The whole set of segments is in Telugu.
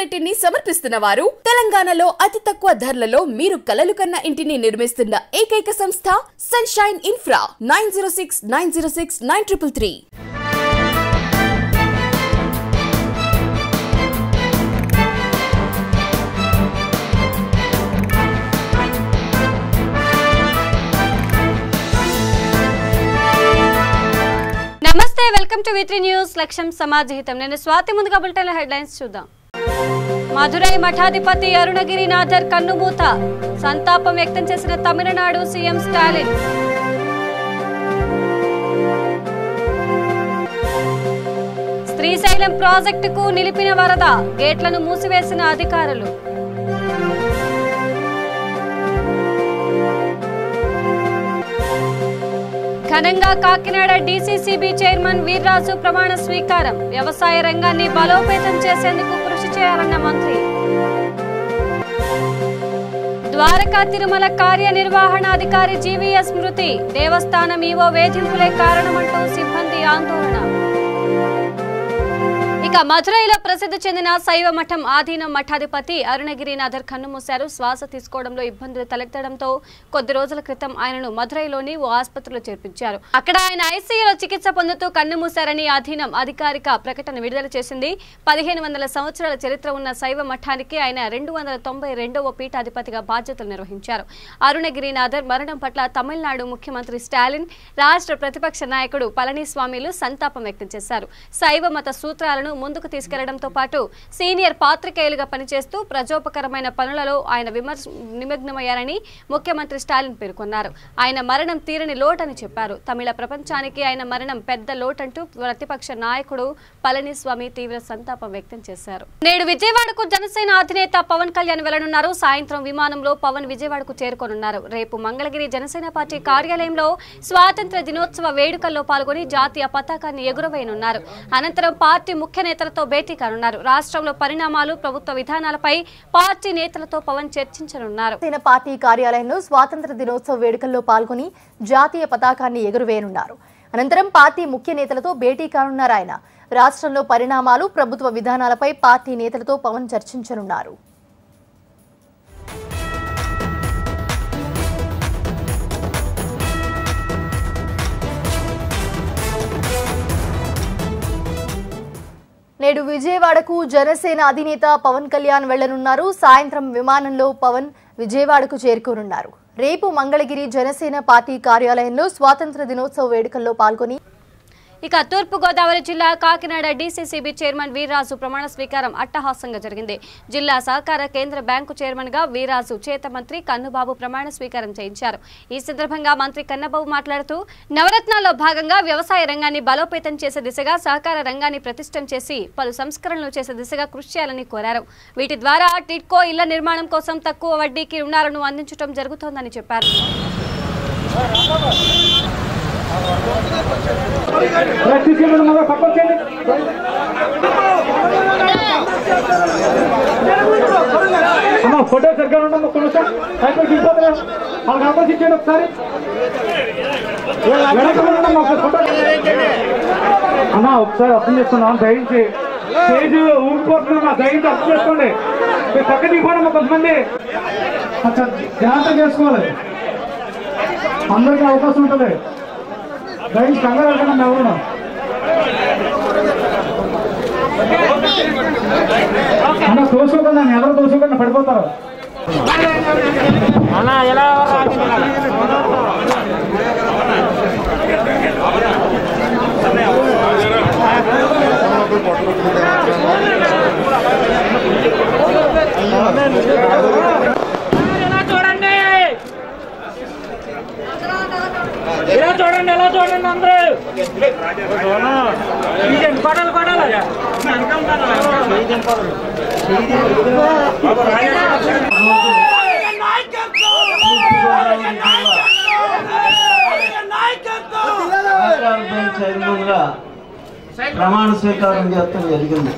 యూనిట్ ని సమర్పిస్తున్న వారు తెలంగాణలో అతి తక్కువ ధరలలో మీరు కలలు కన్న ఇంటిని నిర్మిస్తున్న ఏకైక సంస్థ సన్షైన్ ఇన్ఫ్రా 9069069333. నమస్తే, వెల్కమ్ టు V3 న్యూస్. లక్ష్యం సమాజహితం. నేను స్వాతి. ముందుగా బులెటిన్ హెడ్లైన్స్ చూద్దాం. మధురై మఠాధిపతి అరుణగిరినాథర్ కన్నుమూత. సంతాపం వ్యక్తం చేసిన తమిళనాడు సీఎం స్టాలిన్. శ్రీశైలం ప్రాజెక్టుకు నిలిపిన వరద, గేట్లను మూసివేసిన అధికారులు. ఘనంగా కాకినాడ డీసీసీబీ చైర్మన్ వీర్రాజు ప్రమాణ స్వీకారం. వ్యవసాయ రంగాన్ని బలోపేతం చేసేందుకు కృషి చేయాలన్న మంత్రి. ద్వారకా తిరుమల కార్యనిర్వహణాధికారి జీవీఎస్ మృతి. దేవస్థానం ఈవో వేధింపులే కారణమంటూ సిబ్బంది ఆందోళన. ఇక మధురైలో ప్రసిద్ధి చెందిన శైవ మఠం ఆధీనం మఠాధిపతి అరుణగిరినాథర్ కన్నుమూశారు. శ్వాస తీసుకోవడంలో ఇబ్బందులు తలెత్తడంతో కొద్ది రోజుల క్రితం ఆయనను మధురైలోని ఓ ఆసుపత్రిలో చేర్పించారు. అక్కడ ఆయన ఐసీయూలో చికిత్స పొందుతూ కన్నుమూశారని ఆధీనం అధికారిక ప్రకటన విడుదల చేసింది. 1500 సంవత్సరాల చరిత్ర ఉన్న శైవ మఠానికి ఆయన 292వ పీఠాధిపతిగా బాధ్యతలు నిర్వహించారు. అరుణగిరినాథర్ మరణం పట్ల తమిళనాడు ముఖ్యమంత్రి స్టాలిన్, రాష్ట్ర ప్రతిపక్ష నాయకుడు పళనిస్వామిలు సంతాపం వ్యక్తం చేశారు. శైవ మత సూత్రాలను ముందుకు తీసుకెళ్లడంతో పాటు సీనియర్ పాత్రికేయులుగా పనిచేస్తూ ప్రజోపకరమైన పనులలో ఆయన నిమగ్నమయ్యారని ముఖ్యమంత్రి స్టాలిన్ పేర్కొన్నారు. ఆయన మరణం తీరని లోటని చెప్పారు. తమిళ ప్రపంచానికి ఆయన మరణం పెద్ద లోటంటూ ప్రతిపక్ష నాయకుడు పళనిస్వామి తీవ్ర సంతాపం వ్యక్తం చేశారు. నేడు విజయవాడకు జనసేన అధినేత పవన్ కళ్యాణ్ వెళ్లనున్నారు. సాయంత్రం విమానంలో పవన్ విజయవాడకు చేరుకోనున్నారు. రేపు మంగళగిరి జనసేన పార్టీ కార్యాలయంలో స్వాతంత్ర దినోత్సవ వేడుకల్లో పాల్గొని జాతీయ పతాకాన్ని ఎగురవేయనున్నారు. అనంతరం పార్టీ ముఖ్య నేతలతో భేటీ కానున్నారు. రాష్ట్రంలో పరిణామాలు, ప్రభుత్వ విధానాలపై పార్టీ నేతలతో పవన్ చర్చించనున్నారు. పార్టీ కార్యాలయంలో స్వాతంత్ర దినోత్సవ వేడుకల్లో పాల్గొని జాతీయ పతాకాన్ని ఎగురవేయనున్నారు. అనంతరం పార్టీ ముఖ్య నేతలతో భేటీ కానున్నారు. ఆయన రాష్ట్రంలో పరిణామాలు, ప్రభుత్వ విధానాలపై పార్టీ నేతలతో పవన్ చర్చించనున్నారు. నేడు విజయవాడకు జనసేన అధినేత పవన్ కళ్యాణ్ వెళ్లనున్నారు. సాయంత్రం విమానంలో పవన్ విజయవాడకు చేరుకోనున్నారు. రేపు మంగళగిరి జనసేన పార్టీ కార్యాలయంలో స్వాతంత్ర దినోత్సవ వేడుకల్లో పాల్గొని ఇక తూర్పుగోదావరి జిల్లా కాకినాడ డీసీసీబీ చైర్మన్ వీర్రాజు ప్రమాణ స్వీకారం అట్టహాసంగా జరిగింది. జిల్లా సహకార కేంద్ర బ్యాంకు చైర్మన్ గా వీర్రాజు చేత మంత్రి కన్నుబాబు ప్రమాణ స్వీకారం చేయించారు. ఈ సందర్భంగా మంత్రి కన్నబాబు మాట్లాడుతూ నవరత్నాల్లో భాగంగా వ్యవసాయ రంగాన్ని బలోపేతం చేసే దిశగా, సహకార రంగాన్ని ప్రతిష్టం చేసి పలు సంస్కరణలు చేసే దిశగా కృషి చేయాలని కోరారు. వీటి ద్వారా టిడ్కో ఇళ్ల నిర్మాణం కోసం తక్కువ వడ్డీకి రుణాలను అందించడం జరుగుతోందని చెప్పారు. ఫోటో సరిగ్గా ఉండడం వాళ్ళకి ఆపోజిట్ చేయండి ఒకసారి. అన్నా ఒకసారి అర్థం చేసుకున్నాం. దయించి స్టేజ్ ఊరిపోతున్నాం. దయించి అర్థం చేసుకోండి. పక్క దిగిపోవడం కొంతమంది జాగ్రత్త చేసుకోవాలి. అందరికీ అవకాశం ఉంటుంది. దయించి కంగారు వెళ్ళకుండా ఎవరు అన్న తోసుకోకుండా ఎవరు తోసుకోకుండా పడిపోతారు. అన్నా ఎలా చూడండి, ఇలా చూడండి, ఎలా చూడండి అందరూ కొడాలి కొడాలి. చైర్మన్ గా ప్రమాణ స్వీకారం చేస్తాం జరిగింది.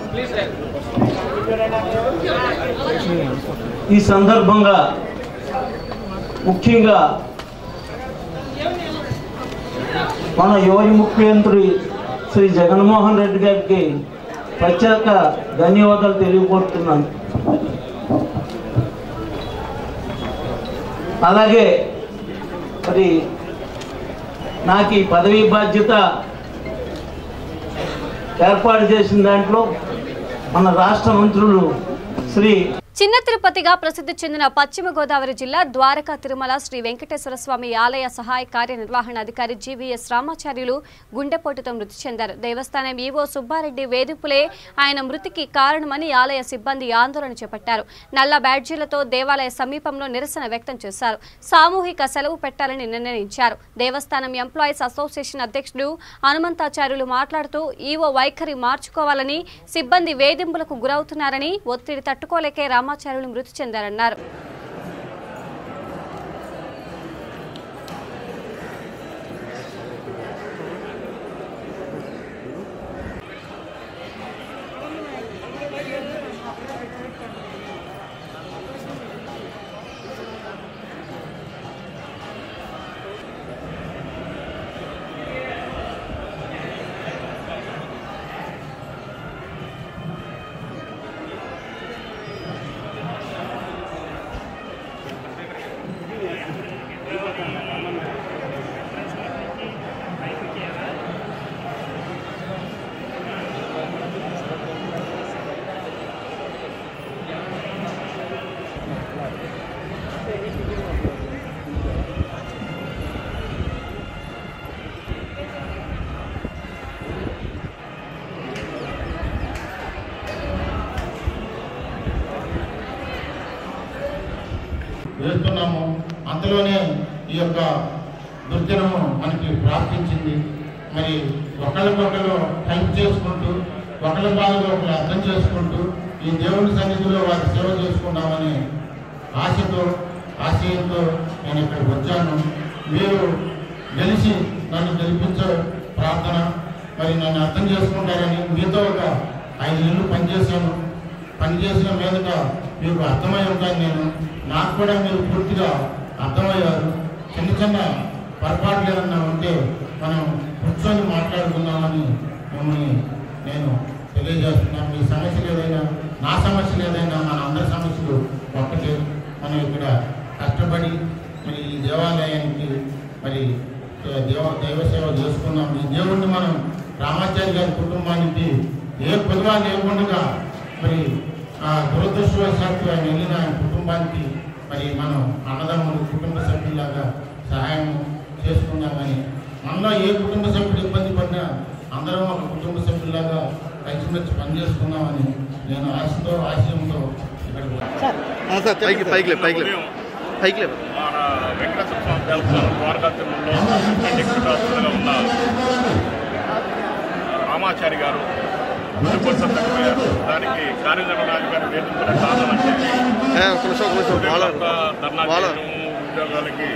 ఈ సందర్భంగా ముఖ్యంగా మన యువ ముఖ్యమంత్రి శ్రీ జగన్మోహన్ రెడ్డి గారికి ప్రత్యేక ధన్యవాదాలు తెలియజేస్తున్నాను. అలాగే మరి నాకు ఈ పదవీ బాధ్యత ఏర్పాటు చేసిన దాంట్లో మన రాష్ట్ర మంత్రులు శ్రీ చిన్న తిరుపతిగా ప్రసిద్ధి చెందిన పశ్చిమ గోదావరి జిల్లా ద్వారకా తిరుమల శ్రీ వెంకటేశ్వర స్వామి ఆలయ సహాయ కార్యనిర్వహణాధికారి జీవీఎస్ రామాచార్యులు గుండెపోటుతో మృతి చెందారు. దేవస్థానం ఈవో సుబ్బారెడ్డి వేధింపులే ఆయన మృతికి కారణమని ఆలయ సిబ్బంది ఆందోళన చేపట్టారు. నల్ల బ్యాడ్జీలతో దేవాలయ సమీపంలో నిరసన వ్యక్తం చేశారు. సామూహిక సెలవు పెట్టాలని నిర్ణయించారు. దేవస్థానం ఎంప్లాయీస్ అసోసియేషన్ అధ్యక్షుడు హనుమంతాచార్యులు మాట్లాడుతూ ఈవో వైఖరి మార్చుకోవాలని, సిబ్బంది వేధింపులకు గురవుతున్నారని, ఒత్తిడి తట్టుకోలేకే రామాచార్యులు మృతి చెందారన్నారు. వేస్తున్నాము. అందులోనే ఈ యొక్క దుర్దినము మనకి ప్రాప్తించింది. మరి ఒకళ్ళకొకళ్ళు హెల్ప్ చేసుకుంటూ, ఒకళ్ళ బాధలో ఒకళ్ళు అర్థం చేసుకుంటూ ఈ దేవుని సన్నిధిలో వారి సేవ చేసుకుందామని ఆశతో, ఆశయంతో నేను ఇక్కడికి వచ్చాను. మీరు గెలిచి నన్ను గెలిపించే ప్రార్థన, మరి నన్ను అర్థం చేసుకుంటారని మీతో ఒక 5 నెలలు పనిచేశాను. పనిచేసిన మీదట మీకు అర్థమై ఉంటాను. నేను నాకు కూడా మీరు పూర్తిగా అర్థమయ్యారు. చిన్న చిన్న పొరపాట్లు ఏదన్నా ఉంటే మనం కూర్చొని మాట్లాడుకుందామని మిమ్మల్ని నేను తెలియజేస్తున్నాను. మీ సమస్యలు ఏదైనా, నా సమస్యలు ఏదైనా, మన అందరి సమస్యలు ఒక్కటే. మనం ఇక్కడ కష్టపడి మరి ఈ దేవాలయానికి మరి దైవ సేవ చేసుకున్నాం. ఈ దేవుడిని మనం రామాచారి గారి కుటుంబానికి ఏ పొదువా లేకుండా మరి దురదృష్టవశాత్తు ఆయన వెళ్ళిన ఆయన కుటుంబానికి మరి మనం అన్నదమ్ములు, కుటుంబ సభ్యులాగా సహాయం చేసుకున్నామని, మనలో ఏ కుటుంబ సభ్యులు ఇబ్బంది పడినా అందరం ఒక కుటుంబ సభ్యులాగా కలిసిమెలిసి పనిచేసుకున్నామని నేను ఆశతో, ఆశయంతో ఇక్కడికి మన వెంకటేశ్వర స్వామి దేవస్థానం ద్వారకా తిరుమలలో ఉన్న రామాచారి గారు తగ్గిపోయారు. దానికి కార్యనిర్వహణాధికారి వేదికల కారణం ఉద్యోగాలకి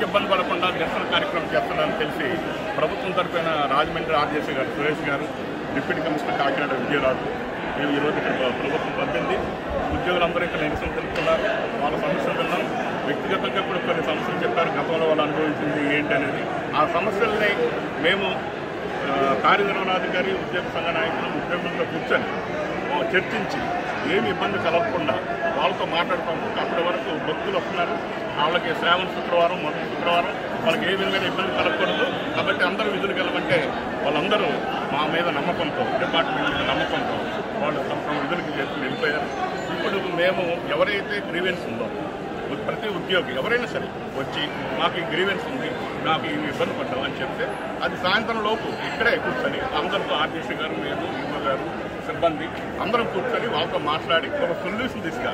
ఇబ్బంది పడకుండా నిరసన కార్యక్రమం చేస్తున్నారని తెలిసి ప్రభుత్వం తరఫున రాజమండ్రి ఆర్జేసీ గారు, సురేష్ గారు, డిప్యూటీ కమిషనర్ కాకినాడ విజయరాజు, మేము ఈరోజు ఇక్కడ ప్రభుత్వం పంపింది. ఉద్యోగులందరూ ఇక్కడ నిరసన తెలుపుతున్నారు. వాళ్ళ సమస్యలు విన్నాం. వ్యక్తిగతంగా కూడా కొన్ని సమస్యలు చెప్పారు, గతంలో వాళ్ళు అనుభవించింది ఏంటి అనేది. ఆ సమస్యల్ని మేము కార్యనిర్వహణాధికారి, ఉద్యోగ సంఘ నాయకులు, ఉద్యోగులతో కూర్చొని చర్చించి ఏమి ఇబ్బంది కలగకుండా వాళ్ళతో మాట్లాడుతాము. అప్పటి వరకు భక్తులు వస్తున్నారు. వాళ్ళకి శ్రావణ శుక్రవారం, మొదటి శుక్రవారం వాళ్ళకి ఏ విధంగా ఇబ్బంది కలగకూడదు. కాబట్టి అందరూ విధులకు వెళ్ళమంటే వాళ్ళందరూ మా మీద నమ్మకంతో, డిపార్ట్మెంట్ మీద నమ్మకంతో వాళ్ళు తమ విధులకి చేసుకుని వెళ్ళిపోయారు. ఇప్పుడు మేము ఎవరైతే గ్రీవెన్స్ ఉందో ప్రతి ఉద్యోగి ఎవరైనా సరే వచ్చి మాకు ఈ గ్రీవెన్స్ ఉంది, నాకు ఈ ఇబ్బంది పడ్డాం అని చెప్తే అది సాయంత్రం లోపు ఇక్కడే కూర్చొని అందరితో ఆర్టీసీ గారు, మేము ఈవో గారు, సిబ్బంది అందరం కూర్చొని వాళ్ళతో మాట్లాడి ఒక సొల్యూషన్ తీసుకురా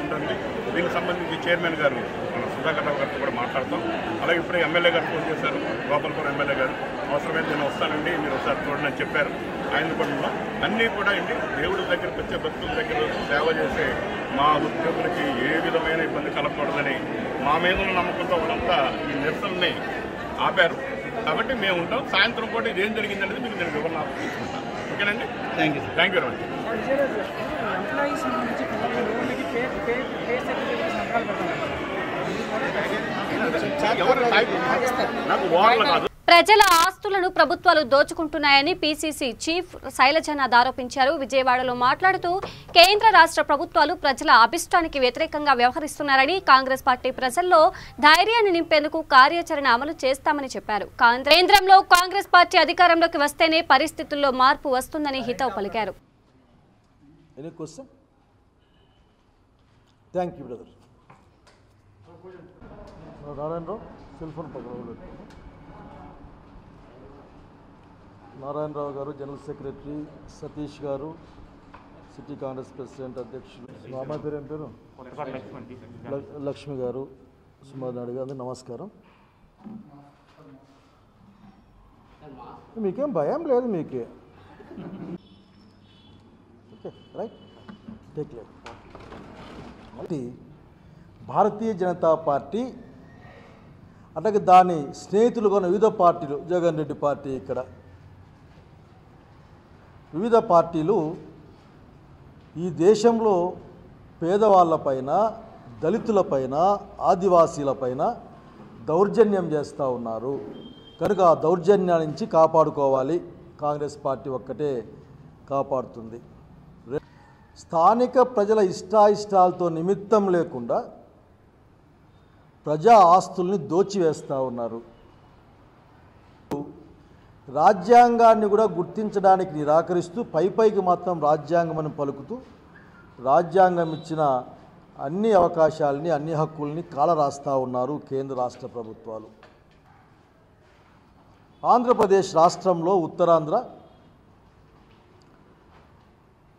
ఉంటుంది. దీనికి సంబంధించి చైర్మన్ గారు మన సుధాకర్ రావు గారితో కూడా మాట్లాడతాం. అలాగే ఇప్పుడే ఎమ్మెల్యే గారు ఫోన్ చేశారు, గోపాలపురం ఎమ్మెల్యే గారు, అవసరమైతే నేను వస్తానండి, మీరు ఒకసారి చూడండి అని చెప్పారు. ఆయన కూడా అన్నీ కూడా ఏంటి దేవుడి దగ్గరికి వచ్చే భక్తుల దగ్గర సేవ చేసే మా ఉద్యోగులకి ఏ విధమైన ఇబ్బంది కలగకూడదని మా మీద ఉన్న నమ్మకంతో వాళ్ళంతా ఈ నిరసనని ఆపారు. కాబట్టి మేము ఉంటాం. సాయంత్రం పూట ఇది ఏం జరిగిందనేది మీకు నేను వివరణ తీసుకుంటాను. ఓకేనండి, థ్యాంక్ యూ వెరీ మచ్. ప్రజా ప్రజల ఆస్తులను ప్రభుత్వాలు దోచుకుంటున్నాయని పీసీసీ చీఫ్ శైలజనాథ్ ఆరోపించారు. విజయవాడలో మాట్లాడుతూ కేంద్ర రాష్ట్ర ప్రభుత్వాలు ప్రజల అభిష్టానికి వ్యతిరేకంగా వ్యవహరిస్తున్నారని, కాంగ్రెస్ పార్టీ ప్రజల్లో ధైర్యాన్ని నింపేందుకు కార్యాచరణ అమలు చేస్తామని చెప్పారు. కేంద్రంలో కాంగ్రెస్ పార్టీ అధికారంలోకి వస్తేనే పరిస్థితుల్లో మార్పు వస్తుందని హితవు పలికారు. నారాయణరావు గారు జనరల్ సెక్రటరీ, సతీష్ గారు సిటీ కాంగ్రెస్ ప్రెసిడెంట్ అధ్యక్షులు, మా అమ్మాయి పేరు ఏం పేరు లక్ష్మి గారు, సుమారు నాయుడు గారు, నమస్కారం. మీకేం భయం లేదు, మీకే ఓకే రైట్ టేక్ లేదు. భారతీయ జనతా పార్టీ అట్లాగే దాని స్నేహితులుగా ఉన్న వివిధ పార్టీలు, జగన్ రెడ్డి పార్టీ, ఇక్కడ వివిధ పార్టీలు ఈ దేశంలో పేదవాళ్ళపైన, దళితులపైన, ఆదివాసీలపైన దౌర్జన్యం చేస్తూ ఉన్నారు. కనుక ఆ దౌర్జన్యం నుంచి కాపాడుకోవాలి, కాంగ్రెస్ పార్టీ ఒక్కటే కాపాడుతుంది. స్థానిక ప్రజల ఇష్టాయిష్టాలతో నిమిత్తం లేకుండా ప్రజా ఆస్తుల్ని దోచివేస్తూ ఉన్నారు. రాజ్యాంగాన్ని కూడా గుర్తించడానికి నిరాకరిస్తూ పైకి మాత్రం రాజ్యాంగం అని పలుకుతూ రాజ్యాంగం ఇచ్చిన అన్ని అవకాశాలని, అన్ని హక్కుల్ని కాలరాస్తూ ఉన్నారు కేంద్ర రాష్ట్ర ప్రభుత్వాలు. ఆంధ్రప్రదేశ్ రాష్ట్రంలో ఉత్తరాంధ్ర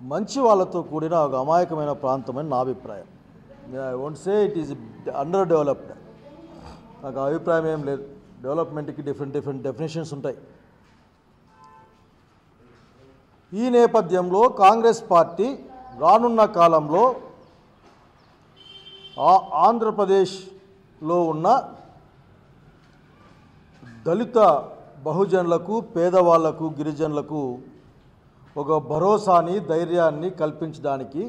మంచి వాళ్ళతో కూడిన ఒక అమాయకమైన ప్రాంతమని నా అభిప్రాయం. I won't say it is under developed. నాకు అభిప్రాయం ఏం లేదు. డెవలప్మెంట్కి డిఫరెంట్ డెఫినేషన్స్ ఉంటాయి. ఈ నేపథ్యంలో కాంగ్రెస్ పార్టీ రానున్న కాలంలో ఆంధ్రప్రదేశ్లో ఉన్న దళిత బహుజనులకు, పేదవాళ్లకు, గిరిజనులకు ఒక భరోసాని, ధైర్యాన్ని కల్పించడానికి,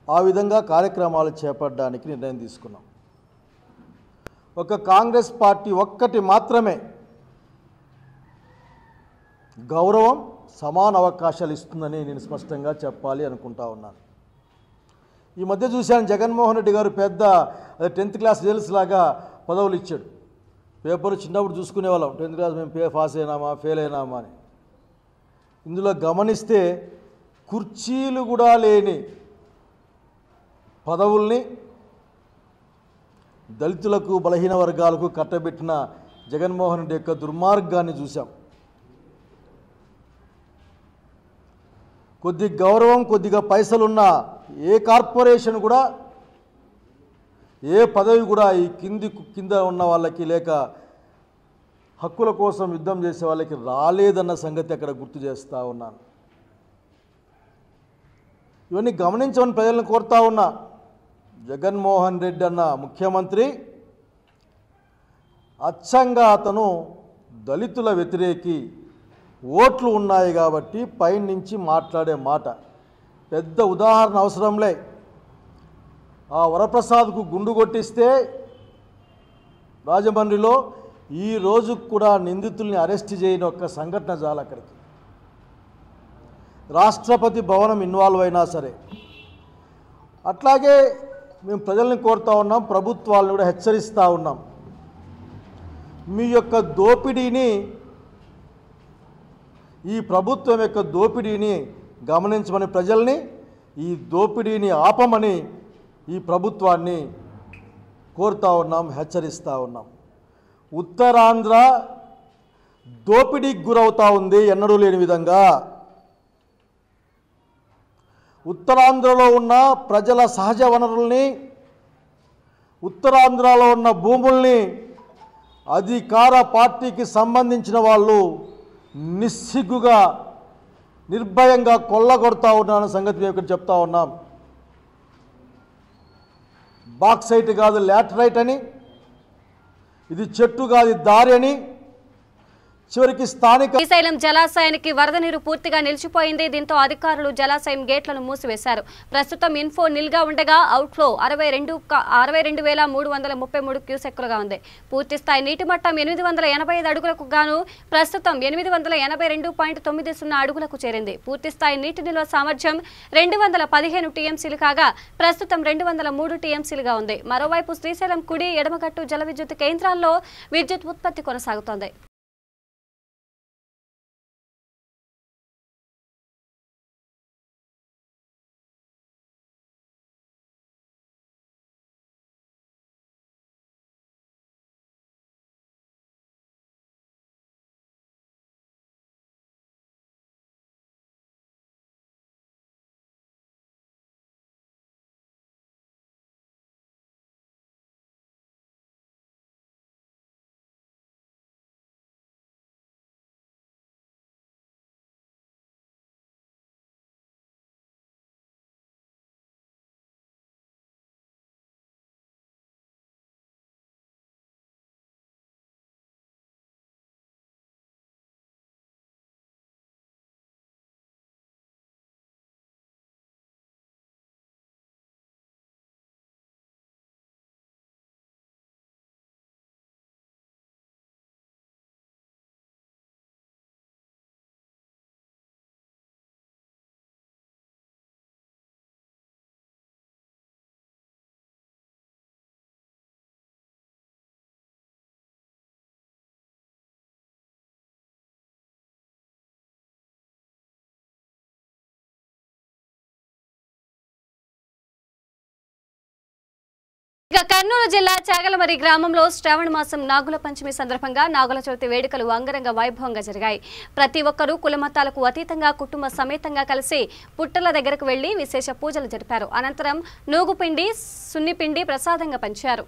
ఆ విధంగా కార్యక్రమాలు చేపట్టడానికి నిర్ణయం తీసుకున్నాం. ఒక కాంగ్రెస్ పార్టీ ఒక్కటి మాత్రమే గౌరవం, సమాన అవకాశాలు ఇస్తుందని నేను స్పష్టంగా చెప్పాలి అనుకుంటా ఉన్నాను. ఈ మధ్య చూశాను, జగన్మోహన్ రెడ్డి గారు పెద్ద 10th క్లాస్ రిజల్ట్స్ లాగా పదవులు ఇచ్చాడు. పేపర్లు చిన్నప్పుడు చూసుకునేవాళ్ళం, 10th క్లాస్ మేము పాస్ అయినామా, ఫెయిల్ అయినామా అని. ఇందులో గమనిస్తే కుర్చీలు కూడా లేని పదవుల్ని దళితులకు, బలహీన వర్గాలకు కట్టబెట్టిన జగన్మోహన్ రెడ్డి యొక్క దుర్మార్గాన్ని చూసాం. కొద్ది గౌరవం, కొద్దిగా పైసలున్న ఏ కార్పొరేషన్ కూడా, ఏ పదవి కూడా ఈ కింద ఉన్న వాళ్ళకి, లేక హక్కుల కోసం యుద్ధం చేసే వాళ్ళకి రాలేదన్న సంగతి అక్కడ గుర్తు చేస్తూ ఉన్నాను. ఇవన్నీ గమనించమని ప్రజలను కోరుతా ఉన్నా. జగన్మోహన్ రెడ్డి అన్న ముఖ్యమంత్రి అచ్చంగా అతను దళితుల వ్యతిరేకి, ఓట్లు ఉన్నాయి కాబట్టి పైనుంచి మాట్లాడే మాట. పెద్ద ఉదాహరణ అవసరంలే. ఆ వరప్రసాద్కు గుండు కొట్టిస్తే రాజమండ్రిలో ఈ రోజు కూడా నిందితుల్ని అరెస్ట్ చేయని ఒక్క సంఘటన చాలు. అక్కడికి రాష్ట్రపతి భవనం ఇన్వాల్వ్ అయినా సరే. అట్లాగే మేము ప్రజల్ని కోరుతా ఉన్నాం, ప్రభుత్వాలను కూడా హెచ్చరిస్తూ ఉన్నాం. మీ యొక్క దోపిడీని, ఈ ప్రభుత్వం యొక్క దోపిడీని గమనించమని ప్రజల్ని, ఈ దోపిడీని ఆపమని ఈ ప్రభుత్వాన్ని కోరుతా ఉన్నాం, హెచ్చరిస్తూ ఉన్నాం. ఉత్తరాంధ్ర దోపిడీకి గురవుతూ ఉంది ఎన్నడూ లేని విధంగా. ఉత్తరాంధ్రలో ఉన్న ప్రజల సహజ వనరుల్ని, ఉత్తరాంధ్రలో ఉన్న భూముల్ని అధికార పార్టీకి సంబంధించిన వాళ్ళు నిస్సిగ్గుగా, నిర్భయంగా కొల్లగొడతా ఉన్నారన్న సంగతి మేము ఇక్కడ చెప్తా ఉన్నాం. బాక్సైట్ కాదు లాటరైట్ అని, ఇది చెట్టు కాదు దారి అని, చివరికి స్థానిక శ్రీశైలం జలాశయానికి వరద నీరు పూర్తిగా నిలిచిపోయింది. దీంతో అధికారులు జలాశయం గేట్లను మూసివేశారు. ప్రస్తుతం ఇన్ఫో నిల్గా ఉండగా అవుట్ఫ్లో 62,333 క్యూసెక్కులుగా ఉంది. పూర్తిస్థాయి నీటి మట్టం 885 అడుగులకు గాను ప్రస్తుతం 882.90 అడుగులకు చేరింది. పూర్తిస్థాయి నీటి నిల్వ సామర్థ్యం 215 టీఎంసీలు కాగా ప్రస్తుతం 203 టీఎంసీలుగా ఉంది. మరోవైపు శ్రీశైలం కుడి ఎడమగట్టు జల విద్యుత్ కేంద్రాల్లో విద్యుత్ ఉత్పత్తి కొనసాగుతోంది. కర్నూలు జిల్లా చాగలమరి గ్రామంలో శ్రావణ మాసం నాగుల పంచమి సందర్భంగా నాగుల చవితి వేడుకలు అంగరంగ వైభవంగా జరిగాయి. ప్రతి ఒక్కరూ కులమతాలకు అతీతంగా కుటుంబ సమేతంగా కలిసి పుట్టల దగ్గరకు వెళ్లి విశేష పూజలు జరిపారు. అనంతరం నూగుపిండి, సున్నిపిండి ప్రసాదంగా పంచారు.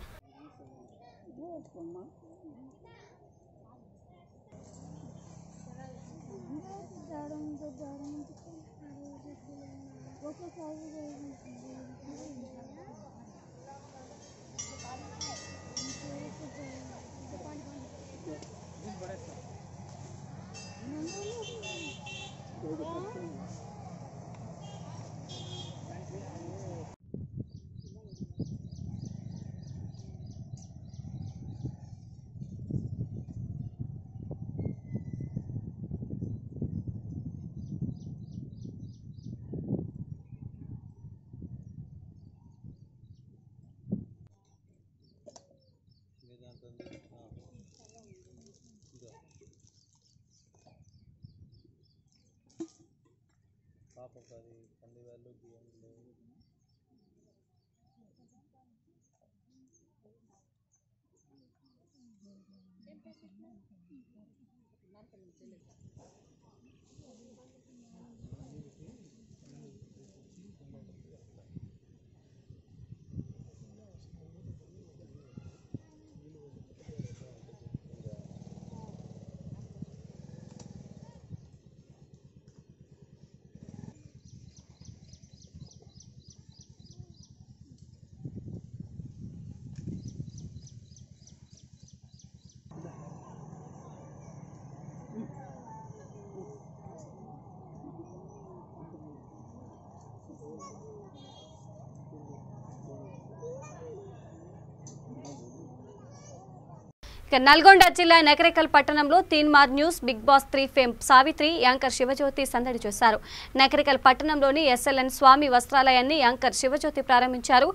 నల్గొండ జిల్లా నకరేకల్ పట్టణంలో Teenmaar news Bigg Boss 3 fame Savitri anchor Shivajyothi సందడి చేశారు. నకరేకల్ పట్టణంలోని ఎస్ఎల్ఎన్ స్వామి వస్త్రాలయాన్ని యాంకర్ శివజ్యోతి ప్రారంభించారు.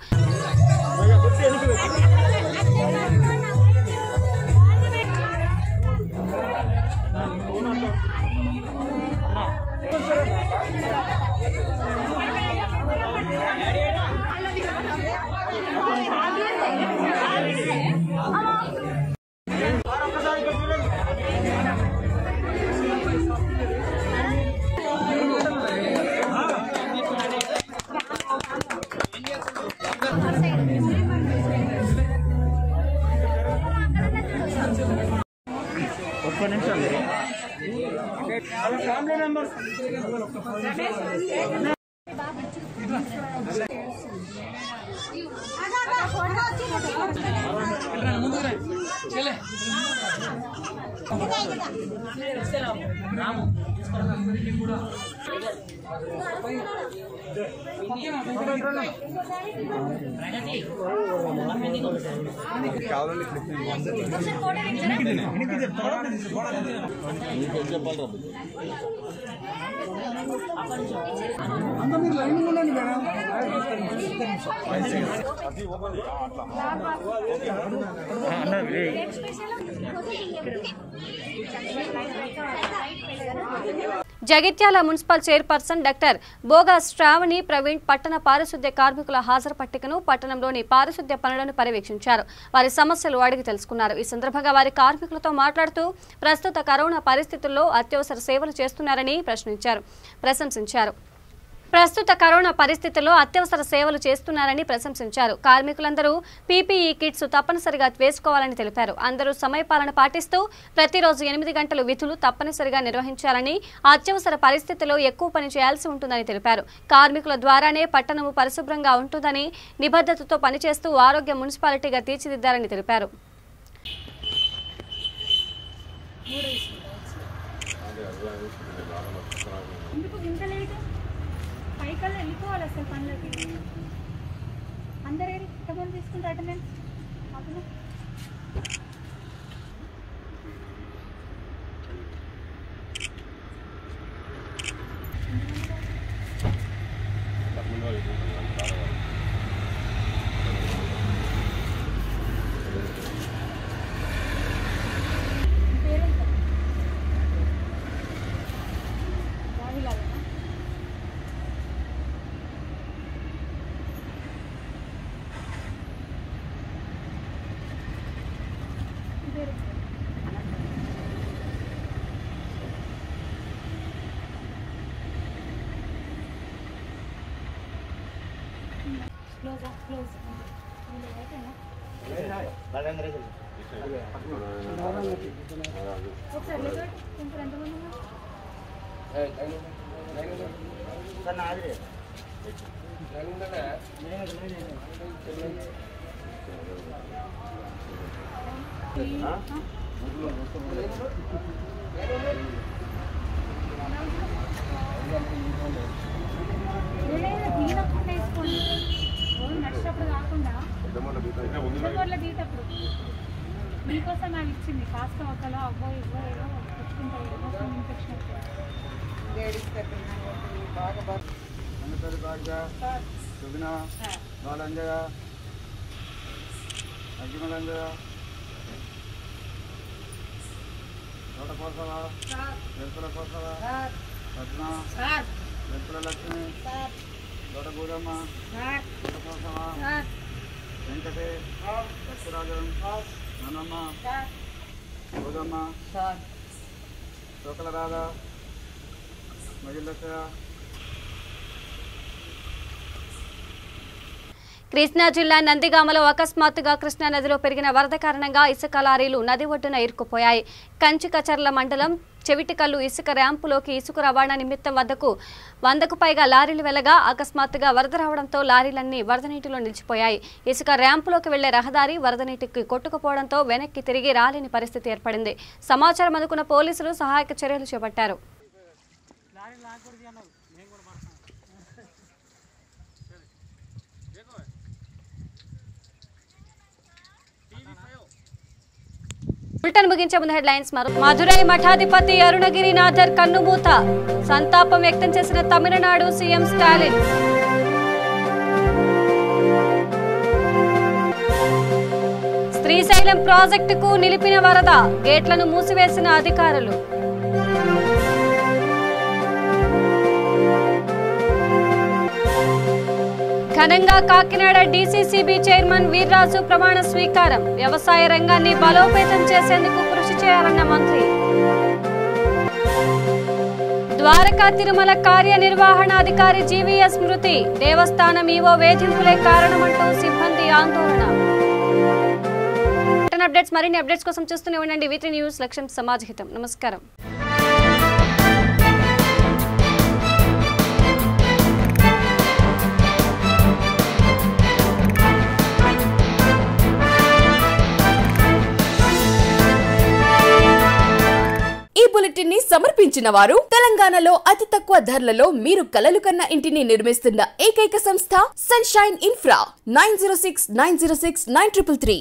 ఫ్యామిలీ మెంబర్స్ ముందుకు Jagtial municipal chairperson doctor Boga Sravani Praveen పట్టణ పారిశుద్ధ్య కార్మికుల హాజరు పట్టికను పట్టణంలోని పారిశుద్ధ్య పనులను పర్యవేక్షించారు. వారి సమస్యలు అడిగి తెలుసుకున్నారు. ఈ సందర్భంగా వారి కార్మికులతో మాట్లాడుతూ ప్రస్తుత కరోనా పరిస్థితుల్లో అత్యవసర సేవలు చేస్తున్నారని ప్రశంసించారు. కార్మికులందరూ పీపీఈ కిట్స్ తప్పనిసరిగా వేసుకోవాలని తెలిపారు. అందరూ సమయపాలన పాటిస్తూ ప్రతిరోజు 8 గంటలు విధులు తప్పనిసరిగా నిర్వహించాలని, అత్యవసర పరిస్థితుల్లో ఎక్కువ పని చేయాల్సి ఉంటుందని తెలిపారు. కార్మికుల ద్వారానే పట్టణము పరిశుభ్రంగా ఉంటుందని, నిబద్ధతతో పనిచేస్తూ ఆరోగ్య మున్సిపాలిటీగా తీర్చిదిద్దారని తెలిపారు. పైకల్లా వెళ్ళిపోవాలి అసలు పనులకి. అందరూ ఎంతమంది తీసుకుంటారు అటెండెన్స్? నడిచేటప్పుడు కాకుండా తీటప్పుడు మీకోసం అవి ఇచ్చింది. కాస్త ఒకలో అవ్వో ఇవ్వో ఏదో తెచ్చుకుంటారు. ఇన్ఫెక్షన్ లక్ష్మి దొడ గోదమ్మ వెంకటే సత్యరాజం నానమ్మ గోదమ్మ చోకల రాధ మజిలక్క. కృష్ణా జిల్లా నందిగామలో అకస్మాత్తుగా కృష్ణా నదిలో పెరిగిన వరద కారణంగా ఇసుక లారీలు నది ఒడ్డున ఇరుక్కుపోయాయి. కంచికచర్ల మండలం చెవిటికల్లు ఇసుక ర్యాంపులోకి ఇసుక రవాణా నిమిత్తం 100కు పైగా లారీలు వెళ్లగా అకస్మాత్తుగా వరద రావడంతో లారీలన్నీ వరద నీటిలో నిలిచిపోయాయి. ఇసుక ర్యాంపులోకి వెళ్లే రహదారి వరద నీటికి కొట్టుకుపోవడంతో వెనక్కి తిరిగి రాలేని పరిస్థితి ఏర్పడింది. సమాచారం అందుకున్న పోలీసులు సహాయక చర్యలు చేపట్టారు. బులెటిన్ ముగించే ముందు హెడ్లైన్స్ మధురై మఠాధిపతి అరుణగిరినాథర్ కన్నుమూత, సంతాపం వ్యక్తం చేసిన తమిళనాడు సీఎం స్టాలిన్. శ్రీశైలం ప్రాజెక్టుకు నిలిపిన వరద, గేట్లను మూసివేసిన అధికారులు. ఘనంగా కాకినాడ డీసీసీబీ చైర్మన్ వీర్రాజు ప్రమాణ స్వీకారం, వ్యవసాయ రంగాన్ని బలోపేతం చేసేందుకు కృషి చేయాలన్న మంత్రి. ద్వారకా తిరుమల కార్యనిర్వహణాధికారి జీవీఎస్ మృతి, దేవస్థానం ఈవో వేధింపులే కారణమంటూ సిబ్బంది ఆందోళన. మరిన్ని అప్డేట్స్ కోసం చూస్తూనే ఉండండి V3 న్యూస్, లక్ష్యం సమాజహితం. నమస్కారం. బులెటిన్ ని సమర్పించిన వారు తెలంగాణలో అతి తక్కువ ధరలలో మీరు కలలు కన్న ఇంటిని నిర్మిస్తున్న ఏకైక సంస్థ సన్షైన్ ఇన్ఫ్రా 9069069333.